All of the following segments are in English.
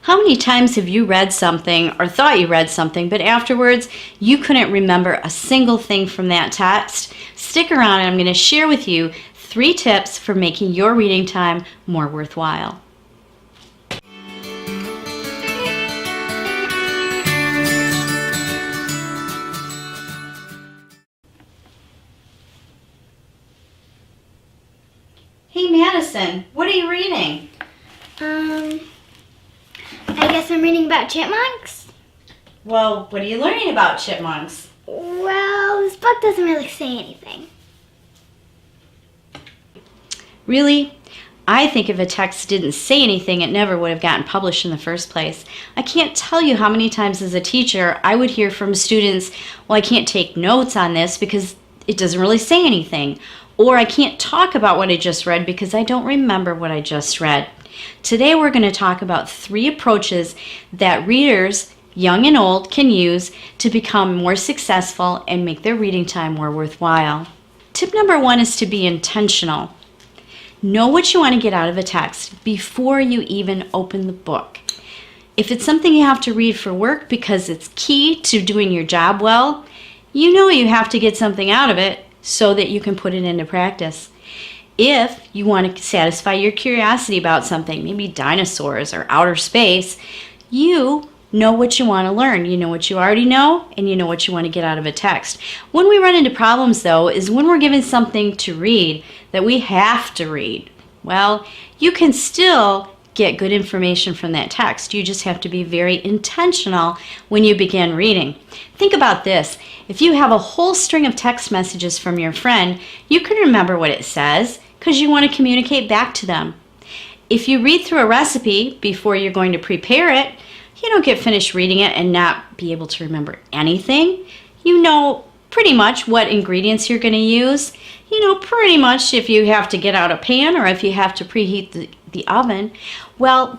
How many times have you read something or thought you read something, but afterwards you couldn't remember a single thing from that text? Stick around and I'm going to share with you 3 tips for making your reading time more worthwhile. Hey Madison, what are you reading? I guess I'm reading about chipmunks. Well, what are you learning about chipmunks? Well, this book doesn't really say anything. Really? I think if a text didn't say anything, it never would have gotten published in the first place. I can't tell you how many times as a teacher I would hear from students, well, I can't take notes on this because it doesn't really say anything. Or I can't talk about what I just read because I don't remember what I just read. Today we're going to talk about 3 approaches that readers, young and old, can use to become more successful and make their reading time more worthwhile. Tip number 1 is to be intentional. Know what you want to get out of a text before you even open the book. If it's something you have to read for work because it's key to doing your job well, you know you have to get something out of it so that you can put it into practice. If you want to satisfy your curiosity about something, maybe dinosaurs or outer space, you know what you want to learn. You know what you already know, and you know what you want to get out of a text. When we run into problems, though, is when we're given something to read that we have to read. Well, you can still get good information from that text. You just have to be very intentional when you begin reading. Think about this. If you have a whole string of text messages from your friend, you can remember what it says because you want to communicate back to them. If you read through a recipe before you're going to prepare it, you don't get finished reading it and not be able to remember anything. You know pretty much what ingredients you're going to use. You know pretty much if you have to get out a pan or if you have to preheat the oven. Well,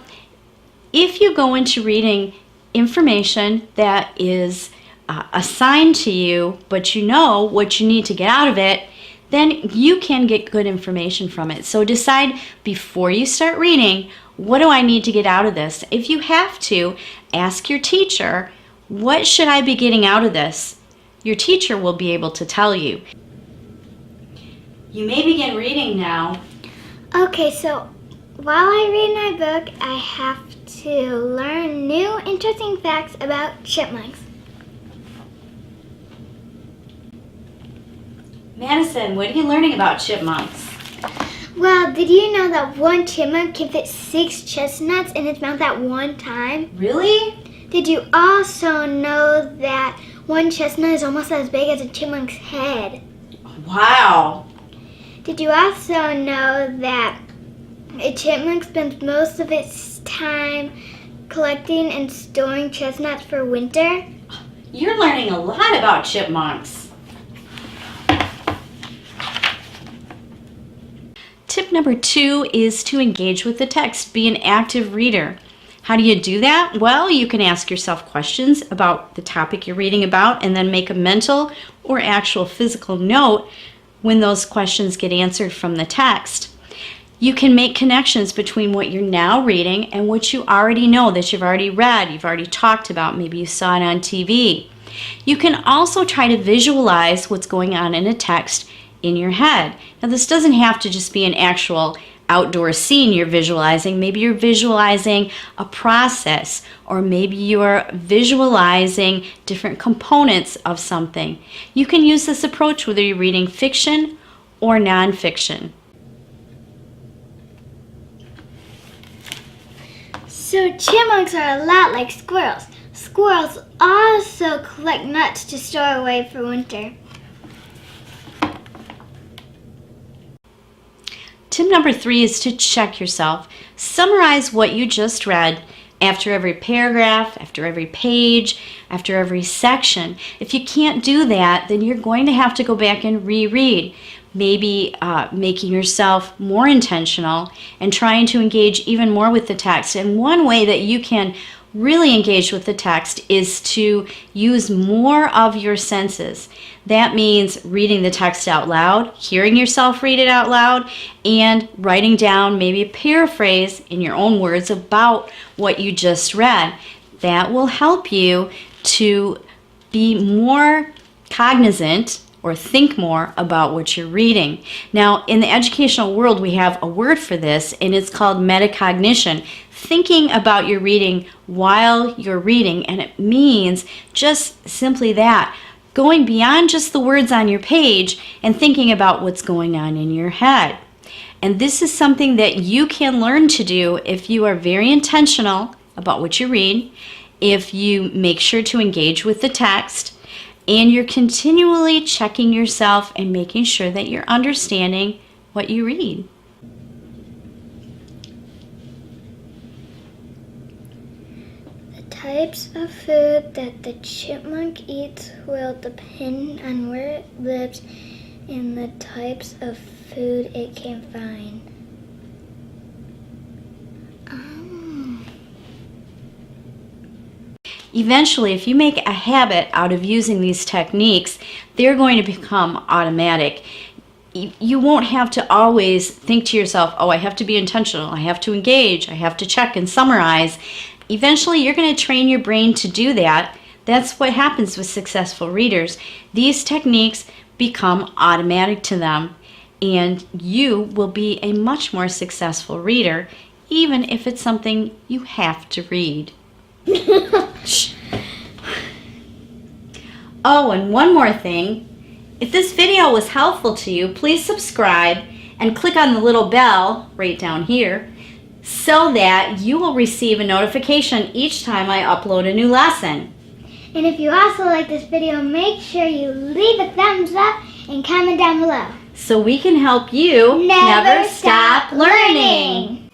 if you go into reading information that is assigned to you, but you know what you need to get out of it, then you can get good information from it. So decide before you start reading, what do I need to get out of this? If you have to, ask your teacher, what should I be getting out of this? Your teacher will be able to tell you. You may begin reading now. Okay, so while I read my book, I have to learn new interesting facts about chipmunks. Madison, what are you learning about chipmunks? Well, did you know that one chipmunk can fit 6 chestnuts in its mouth at one time? Really? Did you also know that one chestnut is almost as big as a chipmunk's head? Wow. Did you also know that a chipmunk spends most of its time collecting and storing chestnuts for winter? You're learning a lot about chipmunks. Tip number 2 is to engage with the text. Be an active reader. How do you do that? Well, you can ask yourself questions about the topic you're reading about and then make a mental or actual physical note when those questions get answered from the text. You can make connections between what you're now reading and what you already know that you've already read, you've already talked about, maybe you saw it on TV. You can also try to visualize what's going on in a text in your head. Now this doesn't have to just be an actual outdoor scene you're visualizing. Maybe you're visualizing a process, or maybe you're visualizing different components of something. You can use this approach whether you're reading fiction or nonfiction. So chipmunks are a lot like squirrels. Squirrels also collect nuts to store away for winter. Tip number 3 is to check yourself. Summarize what you just read after every paragraph, after every page, after every section. If you can't do that, then you're going to have to go back and reread. Maybe making yourself more intentional and trying to engage even more with the text. And one way that you can really engage with the text is to use more of your senses. That means reading the text out loud, hearing yourself read it out loud, and writing down maybe a paraphrase in your own words about what you just read. That will help you to be more cognizant or think more about what you're reading. Now, in the educational world, we have a word for this, and it's called metacognition. Thinking about your reading while you're reading, and it means just simply that, going beyond just the words on your page and thinking about what's going on in your head. And this is something that you can learn to do if you are very intentional about what you read, if you make sure to engage with the text, and you're continually checking yourself and making sure that you're understanding what you read. The types of food that the chipmunk eats will depend on where it lives and the types of food it can find. Eventually, if you make a habit out of using these techniques, they're going to become automatic. You won't have to always think to yourself, oh, I have to be intentional, I have to engage, I have to check and summarize. Eventually, you're going to train your brain to do that. That's what happens with successful readers. These techniques become automatic to them, and you will be a much more successful reader, even if it's something you have to read. Oh, and one more thing. If this video was helpful to you, please subscribe and click on the little bell right down here so that you will receive a notification each time I upload a new lesson. And if you also like this video, make sure you leave a thumbs up and comment down below. So we can help you never stop learning.